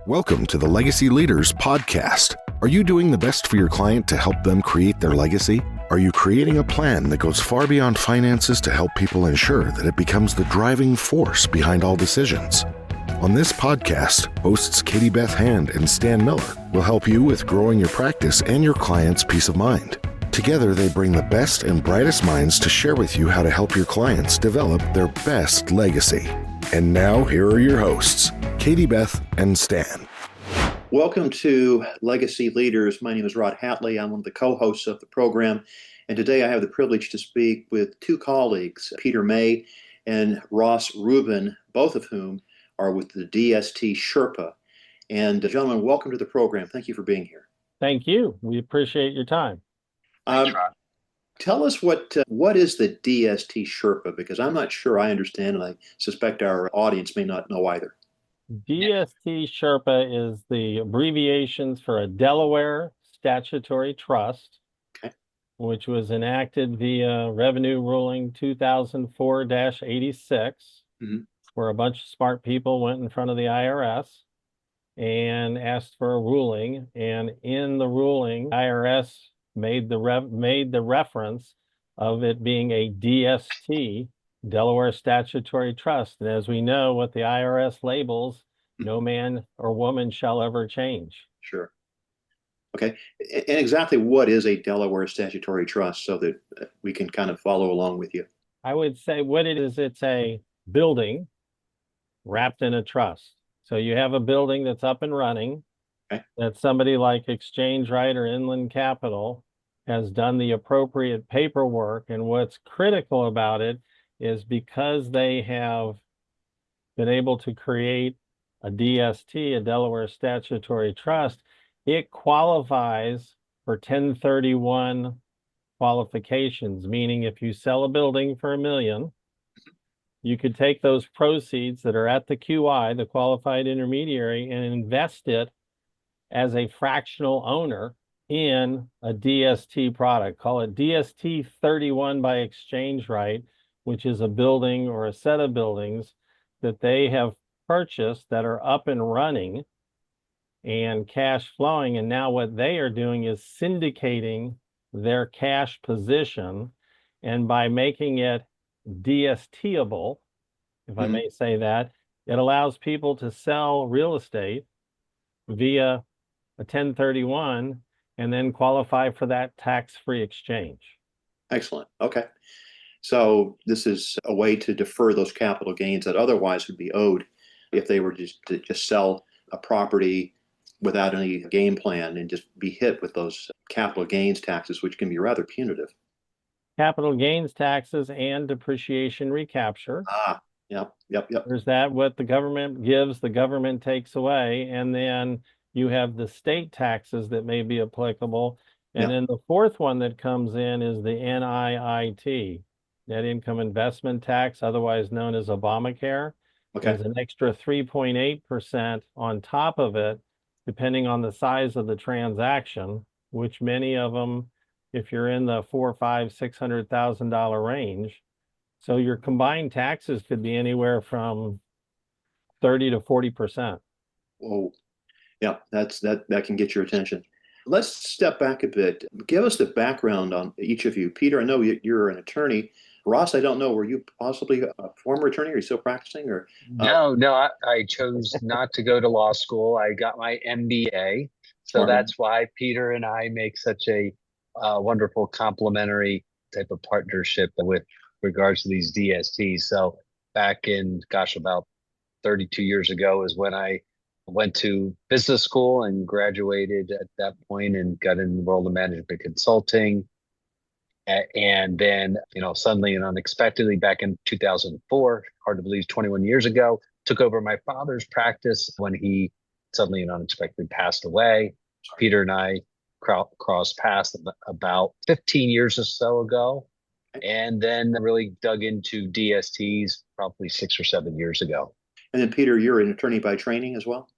Welcome to the Legacy Leaders Podcast. Are you doing the best for your client to help them create their legacy? Are you creating a plan that goes far beyond finances to help people ensure that it becomes the driving force behind all decisions? On this podcast, hosts Katie Beth Hand and Stan Miller will help you with growing your practice and your clients' peace of mind. Together, they bring the best and brightest minds to share with you how to help your clients develop their best legacy. And now, here are your hosts, Katie Beth and Stan. Welcome to Legacy Leaders. My name is Rod Hatley. I'm one of the co-hosts of the program. And today I have the privilege to speak with two colleagues, Peter May and Ross Rubin, both of whom are with the DST Sherpa. And gentlemen, welcome to the program. Thank you for being here. Thank you. We appreciate your time. Thanks, Rod. Tell us what is the DST Sherpa, because I'm not sure I understand, and I suspect our audience may not know either. DST Sherpa is the abbreviations for a Delaware Statutory Trust, which was enacted via Revenue Ruling 2004-86, where a bunch of smart people went in front of the IRS and asked for a ruling. And in the ruling, IRS made the reference of it being a DST, Delaware Statutory Trust. And as we know, what the IRS labels, no man or woman shall ever change. Sure. Okay. And exactly what is a Delaware Statutory Trust so that we can kind of follow along with you? I would say what it is, it's a building wrapped in a trust. So you have a building that's up and running, that somebody like Exchange Right or Inland Capital has done the appropriate paperwork. And what's critical about it is because they have been able to create a DST, a Delaware Statutory Trust, it qualifies for 1031 qualifications, meaning if you sell a building for $1 million, you could take those proceeds that are at the QI, the qualified intermediary, and invest it as a fractional owner in a DST product. Call it DST 31 by Exchange Right, which is a building or a set of buildings that they have purchased that are up and running and cash flowing. And now what they are doing is syndicating their cash position. And by making it DSTable, if I may say that, it allows people to sell real estate via a 1031 and then qualify for that tax-free exchange. Excellent. Okay. So this is a way to defer those capital gains that otherwise would be owed if they were to just sell a property without any game plan and just be hit with those capital gains taxes, which can be rather punitive. Capital gains taxes and depreciation recapture. Yep. There's that, what the government gives, the government takes away. And then you have the state taxes that may be applicable. And then the fourth one that comes in is the NIIT, Net Income Investment Tax, otherwise known as Obamacare. There's an extra 3.8% on top of it, depending on the size of the transaction, which many of them, if you're in the $400,000, $500,000, $600,000 range. So your combined taxes could be anywhere from 30 to 40%. Whoa. Yeah, that can get your attention. Let's step back a bit. Give us the background on each of you. Peter, I know you're an attorney. Ross, I don't know, were you possibly a former attorney? Are you still practicing? Or No, I chose not to go to law school. I got my MBA. So that's why Peter and I make such a wonderful complementary type of partnership with regards to these DSTs. So back in, about 32 years ago is when I went to business school and graduated at that point and got in the world of management consulting. And then, suddenly and unexpectedly back in 2004, hard to believe, 21 years ago, took over my father's practice when he suddenly and unexpectedly passed away. Peter and I crossed paths about 15 years or so ago, and then really dug into DSTs probably 6 or 7 years ago. And then, Peter, you're an attorney by training as well?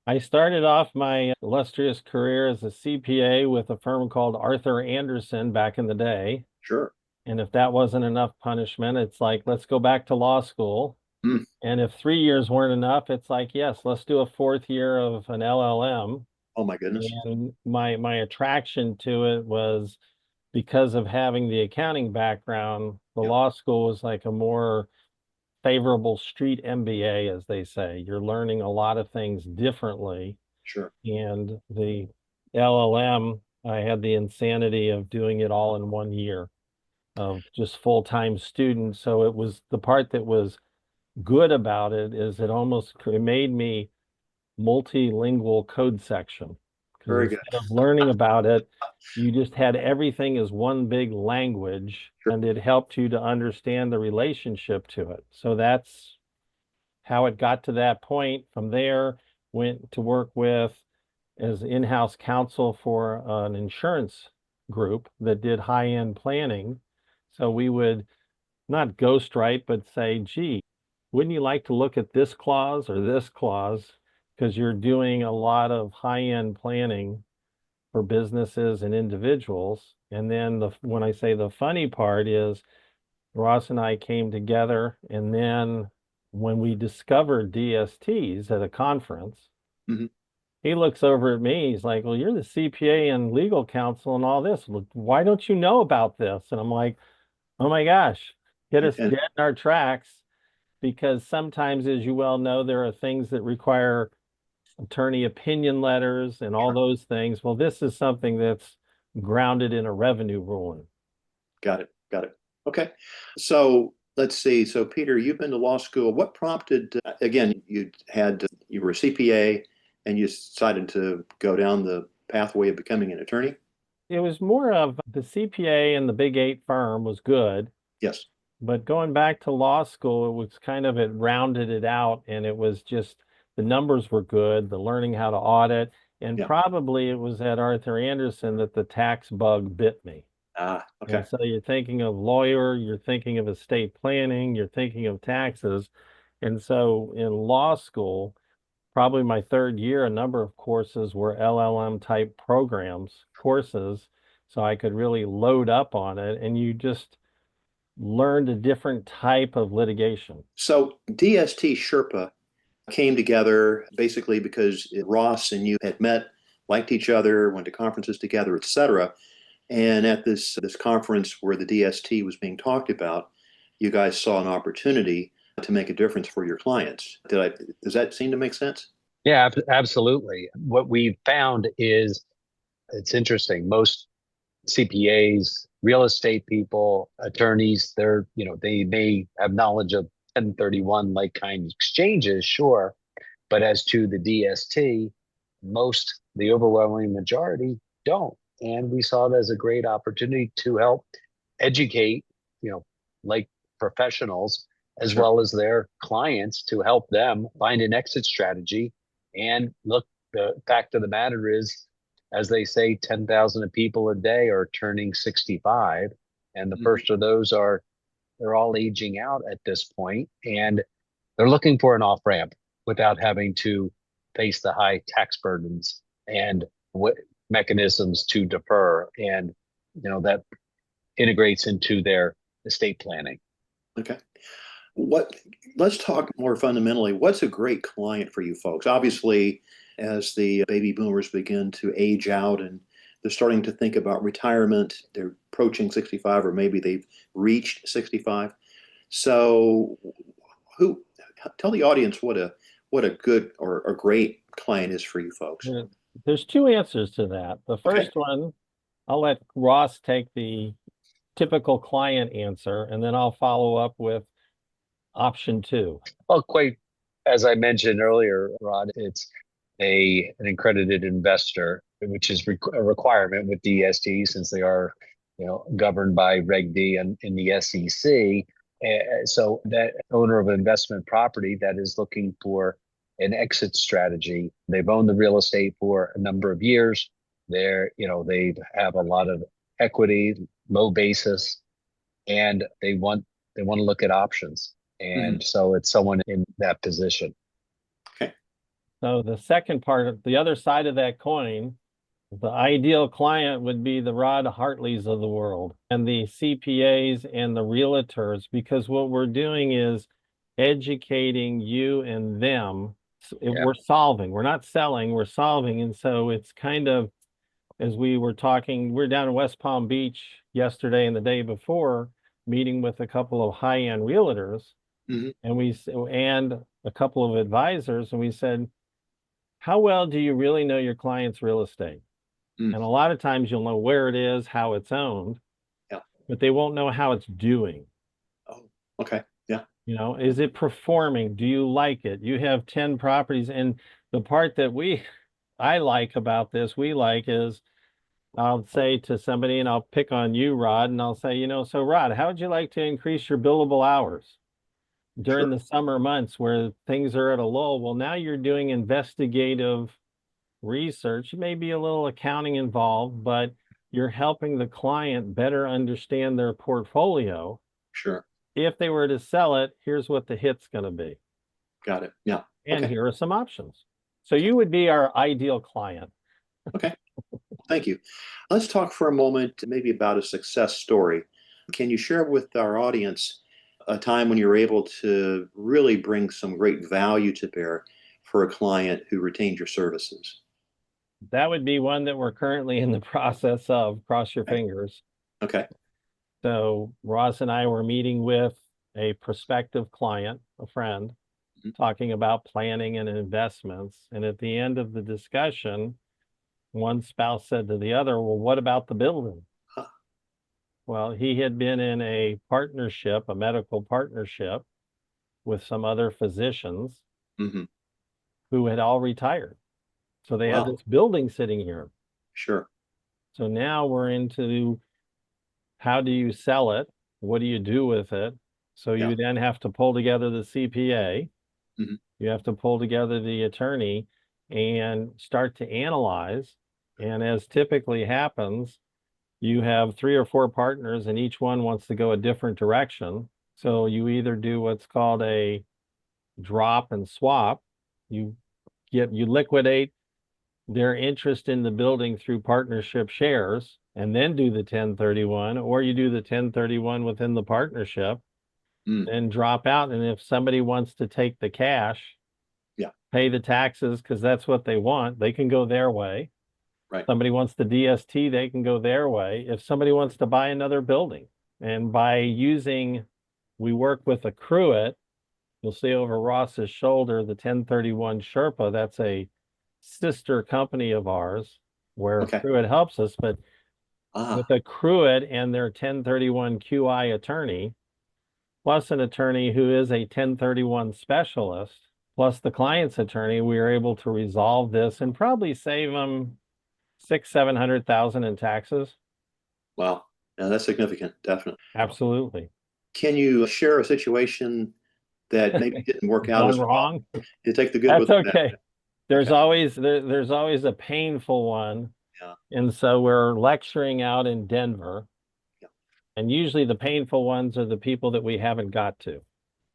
I started off my illustrious career as a CPA with a firm called Arthur Anderson back in the day. Sure. And if that wasn't enough punishment, it's like, let's go back to law school. Mm. And if 3 years weren't enough, it's like, yes, let's do a fourth year of an LLM. Oh my goodness. And my attraction to it was because of having the accounting background. The Yeah. law school was like a more favorable street MBA, as they say. You're learning a lot of things differently. Sure. And the LLM, I had the insanity of doing it all in 1 year of just full-time students. So it was the part that was good about it is it made me multilingual code section. Because Very good. instead of learning about it, you just had everything as one big language, Sure. and it helped you to understand the relationship to it. So that's how it got to that point. From there, went to work with as in-house counsel for an insurance group that did high-end planning. So we would not ghostwrite, but say, gee, wouldn't you like to look at this clause or this clause? Because you're doing a lot of high-end planning for businesses and individuals. And then when I say the funny part is Ross and I came together, and then when we discovered DSTs at a conference, Mm-hmm. he looks over at me. He's like, well, you're the CPA and legal counsel and all this. Why don't you know about this? And I'm like, oh my gosh, hit us And dead in our tracks. Because sometimes, as you well know, there are things that require attorney opinion letters and all those things. Well, this is something that's grounded in a revenue ruling. got it. Got it. Okay. So let's see. So Peter, you've been to law school. What prompted, again, you were a CPA and you decided to go down the pathway of becoming an attorney? It was more of the CPA and the Big Eight firm was good, Yes. but going back to law school, it was kind of, it rounded it out, and it was just the numbers were good, the learning how to audit, and Yeah. probably it was at Arthur Andersen that the tax bug bit me. Okay. And so you're thinking of lawyer, you're thinking of estate planning, you're thinking of taxes. And so in law school, probably my third year, a number of courses were LLM type programs, courses, so I could really load up on it. And you just learned a different type of litigation. So DST Sherpa came together basically because Ross and you had met, liked each other, went to conferences together, etc. And at this conference where the DST was being talked about, you guys saw an opportunity to make a difference for your clients. Does that seem to make sense? Yeah, absolutely. What we found is it's interesting. Most CPAs, real estate people, attorneys, they may have knowledge of 1031 like kind exchanges, sure. But as to the DST, the overwhelming majority don't. And we saw it as a great opportunity to help educate, like professionals, as Sure. well as their clients, to help them find an exit strategy. And look, the fact of the matter is, as they say, 10,000 people a day are turning 65. And the Mhm. first of those they're all aging out at this point, and they're looking for an off ramp without having to face the high tax burdens and what mechanisms to defer, and that integrates into their estate planning. Okay. What, let's talk more fundamentally. What's a great client for you folks? Obviously, as the baby boomers begin to age out and they're starting to think about retirement, they're approaching 65 or maybe they've reached 65. So who tell the audience what a good or a great client is for you folks. There's two answers to that. The first one, I'll let Ross take the typical client answer, and then I'll follow up with option two. Well, quite as I mentioned earlier, Rod, it's an accredited investor, which is a requirement with DST since they are, governed by Reg D and in the SEC. So that owner of investment property that is looking for an exit strategy, they've owned the real estate for a number of years. They have a lot of equity, low basis, and they want to look at options. And so it's someone in that position. Okay. So the second part, the other side of that coin, the ideal client would be the Rod Hartleys of the world and the CPAs and the realtors, because what we're doing is educating you and them. Yeah. We're not selling, we're solving. And so it's kind of, as we were talking, we're down in West Palm Beach yesterday and the day before, meeting with a couple of high-end realtors, Mhm. and a couple of advisors, and we said, how well do you really know your client's real estate? Mm. And a lot of times you'll know where it is, how it's owned, Yeah. but they won't know how it's doing. Oh, okay. Yeah. You know, is it performing? Do you like it? You have 10 properties. And the part that I like about this, we like is, I'll say to somebody, and I'll pick on you, Rod, and I'll say, so Rod, how would you like to increase your billable hours during Sure. the summer months where things are at a lull? Well, now you're doing investigative research. May be a little accounting involved, but you're helping the client better understand their portfolio. Sure. If they were to sell it, here's what the hit's going to be. Got it. Yeah. And Okay. here are some options. So you would be our ideal client. Okay. Thank you. Let's talk for a moment maybe about a success story. Can you share with our audience a time when you were able to really bring some great value to bear for a client who retained your services? That would be one that we're currently in the process of, cross your Okay. fingers. Okay. So Ross and I were meeting with a prospective client, a friend, talking about planning and investments. And at the end of the discussion, one spouse said to the other, well, what about the building? Huh. Well, he had been in a partnership, a medical partnership with some other physicians Mm-hmm. who had all retired. So they had Wow. this building sitting here. Sure. So now we're into, how do you sell it? What do you do with it? So Yeah. you then have to pull together the CPA. Mm-hmm. You have to pull together the attorney and start to analyze. And as typically happens, you have 3 or 4 partners and each one wants to go a different direction. So you either do what's called a drop and swap. You liquidate their interest in the building through partnership shares and then do the 1031, or you do the 1031 within the partnership Mm. and drop out. And if somebody wants to take the cash, Yeah. pay the taxes because that's what they want, they can go their way. Right. Somebody wants the DST, they can go their way. If somebody wants to buy another building, and we work with Accruit, you'll see over Ross's shoulder, the 1031 Sherpa, that's a sister company of ours where Okay. Accruit helps us, but with Ah. Accruit and their 1031 QI attorney, plus an attorney who is a 1031 specialist, plus the client's attorney, we are able to resolve this and probably save them 600,000-700,000 in taxes. Wow. Now that's significant. Definitely. Absolutely. Can you share a situation that maybe didn't work out Gone as well? wrong. You take the good That's with the bad. okay. There's Okay. always a painful one. Yeah. And so we're lecturing out in Denver. Yeah. And usually the painful ones are the people that we haven't got to.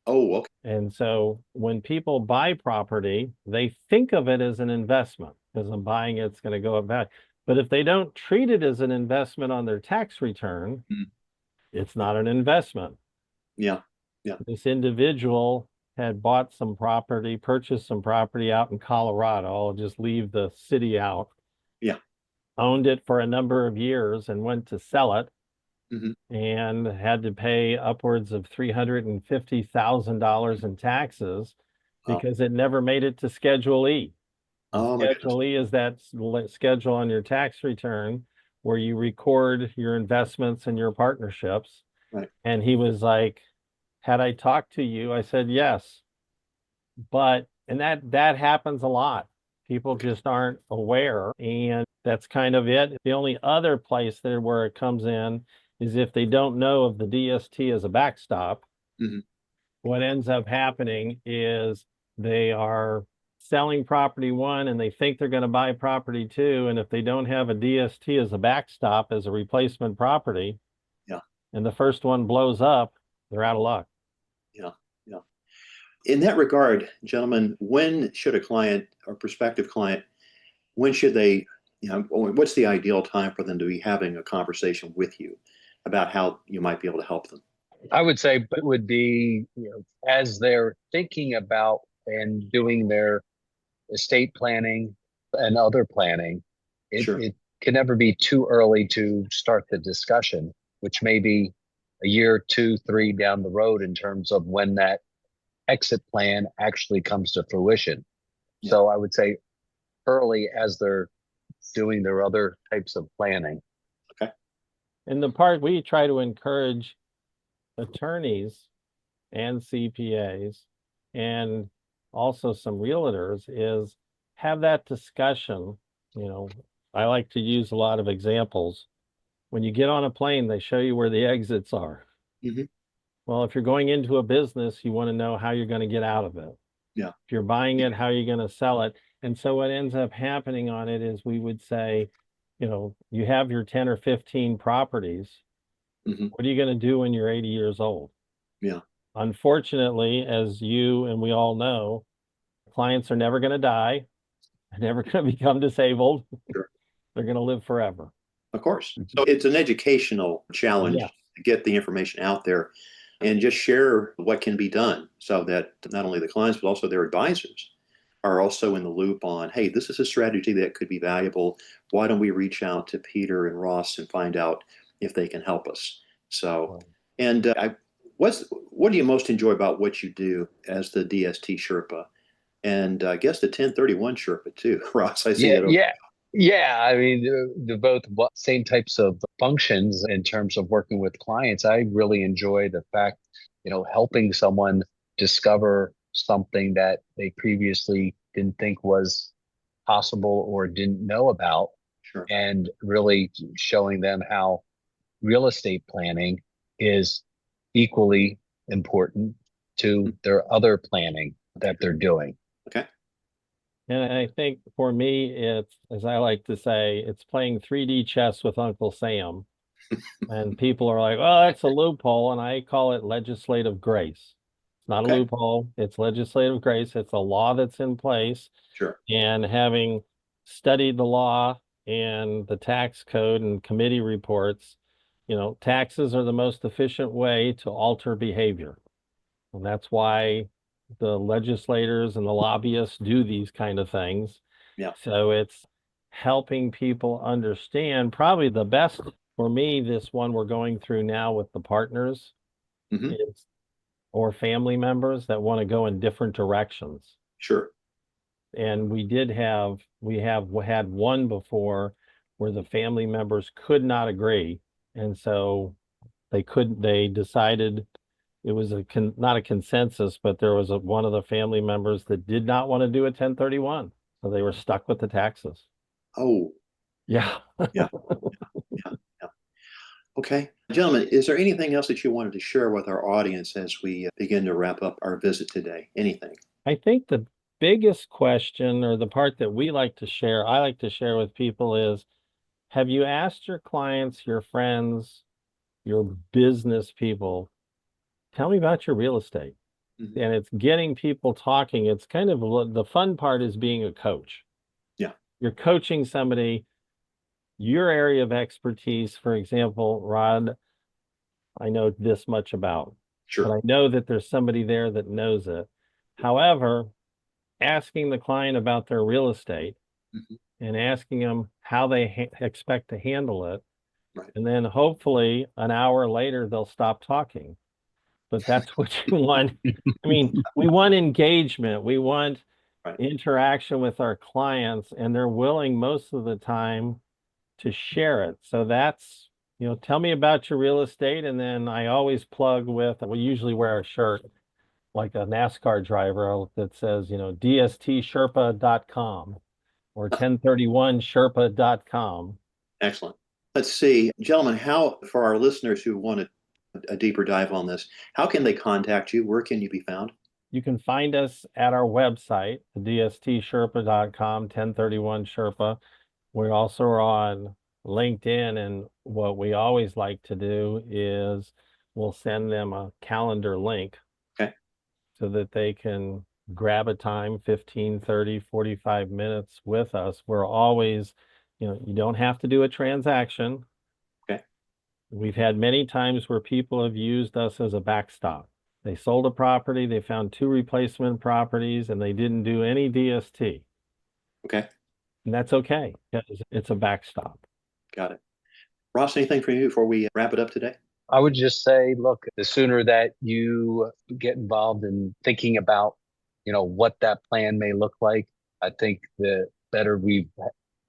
Oh, okay. And so when people buy property, they think of it as an investment because I'm buying it, it's going to go up back. But if they don't treat it as an investment on their tax return, Mm. it's not an investment. Yeah. Yeah. This individual had purchased some property out in Colorado. I'll just leave the city out. Yeah. Owned it for a number of years and went to sell it. Mm-hmm. And had to pay upwards of $350,000 in taxes Wow. because it never made it to Schedule E. Oh my goodness. Schedule E is that schedule on your tax return where you record your investments and your partnerships. Right. And he was like, had I talked to you? I said, yes. And that happens a lot. People just aren't aware, and that's kind of it. The only other place there where it comes in is if they don't know of the DST as a backstop. Mm-hmm. What ends up happening is they are selling property 1 and they think they're going to buy property 2. And if they don't have a DST as a backstop, as a replacement property, Yeah. and the first one blows up, they're out of luck. Yeah. Yeah. In that regard, gentlemen, when should a client or prospective client, when should they, what's the ideal time for them to be having a conversation with you about how you might be able to help them? I would say it would be, as they're thinking about and doing their estate planning and other planning, Sure. it can never be too early to start the discussion, which may be a year, 2, 3 down the road in terms of when that exit plan actually comes to fruition. Yeah. So I would say early as they're doing their other types of planning. Okay. In the part we try to encourage attorneys and CPAs and also some realtors is have that discussion. I like to use a lot of examples. When you get on a plane, they show you where the exits are. Mm-hmm. Well, if you're going into a business, you want to know how you're going to get out of it. Yeah. If you're buying it, how you're going to sell it. And so what ends up happening on it is we would say, you have your 10 or 15 properties. Mm-hmm. What are you going to do when you're 80 years old? Yeah. Unfortunately, as you and we all know, clients are never going to die. They're never going to become disabled. Sure. They're going to live forever. Of course. So it's an educational challenge to get the information out there and just share what can be done so that not only the clients, but also their advisors are also in the loop on, hey, this is a strategy that could be valuable. Why don't we reach out to Peter and Ross and find out if they can help us? So, and what do you most enjoy about what you do as the DST Sherpa? And I guess the 1031 Sherpa too, Ross. I see that. Yeah. I mean, the both same types of functions in terms of working with clients. I really enjoy the fact, helping someone discover something that they previously didn't think was possible or didn't know about. Sure. And really showing them how real estate planning is equally important to their other planning that they're doing. Okay. And I think for me, it's, as I like to say, it's playing 3D chess with Uncle Sam. And people are like, oh, that's a loophole. And I call it legislative grace. It's not a loophole. It's legislative grace. It's a law that's in place. Sure. And having studied the law and the tax code and committee reports, taxes are the most efficient way to alter behavior. And that's why the legislators and the lobbyists do these kind of things. Yeah. So it's helping people understand. Probably the best for me, this one we're going through now with the partners is, or family members that want to go in different directions. Sure. And we have had one before where the family members could not agree. And so they decided it was not a consensus, but there was one of the family members that did not want to do a 1031. So they were stuck with the taxes. Oh. Yeah. Yeah. Okay. Gentlemen, is there anything else that you wanted to share with our audience as we begin to wrap up our visit today? Anything? I think the biggest question, or the part that I like to share with people is, have you asked your clients, your friends, your business people, tell me about your real estate? Mm-hmm. And it's getting people talking. It's kind of the fun part is being a coach. Yeah. You're coaching somebody, your area of expertise, for example, Rod, I know this much about. Sure. But I know that there's somebody there that knows it. However, asking the client about their real estate and asking them how they expect to handle it. Right. And then hopefully an hour later, they'll stop talking. But that's what you want. I mean, we want engagement. We want interaction with our clients, and they're willing most of the time to share it. So that's, tell me about your real estate. And then I always plug with, we usually wear a shirt like a NASCAR driver that says, DSTSherpa.com or 1031Sherpa.com. Excellent. Let's see, gentlemen, how, for our listeners who want a deeper dive on this, how can they contact you? Where can you be found? You can find us at our website, DSTSherpa.com, 1031 Sherpa. We also are on LinkedIn, and what we always like to do is we'll send them a calendar link so that they can grab a time, 15, 30, 45 minutes with us. We're always, you don't have to do a transaction. We've had many times where people have used us as a backstop. They sold a property, they found 2 replacement properties, and they didn't do any DST. Okay. And that's okay, because it's a backstop. Got it. Ross, anything from you before we wrap it up today? I would just say, look, the sooner that you get involved in thinking about, what that plan may look like, I think the better we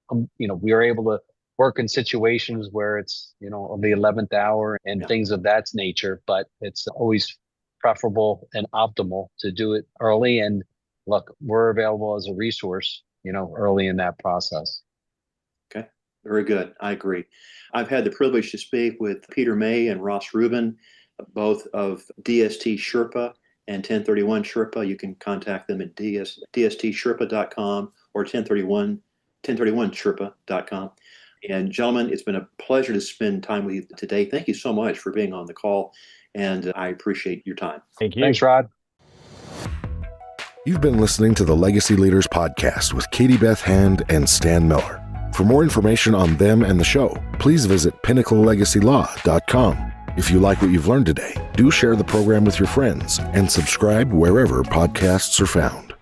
are able to work in situations where it's, on the 11th hour and things of that nature, but it's always preferable and optimal to do it early. And look, we're available as a resource, early in that process. Okay. Very good. I agree. I've had the privilege to speak with Peter May and Ross Rubin, both of DST Sherpa and 1031 Sherpa. You can contact them at DSTSherpa.com or 1031Sherpa.com. And gentlemen, it's been a pleasure to spend time with you today. Thank you so much for being on the call, and I appreciate your time. Thank you. Thanks, Rod. You've been listening to the Legacy Leaders Podcast with Katie Beth Hand and Stan Miller. For more information on them and the show, please visit pinnaclelegacylaw.com. If you like what you've learned today, do share the program with your friends and subscribe wherever podcasts are found.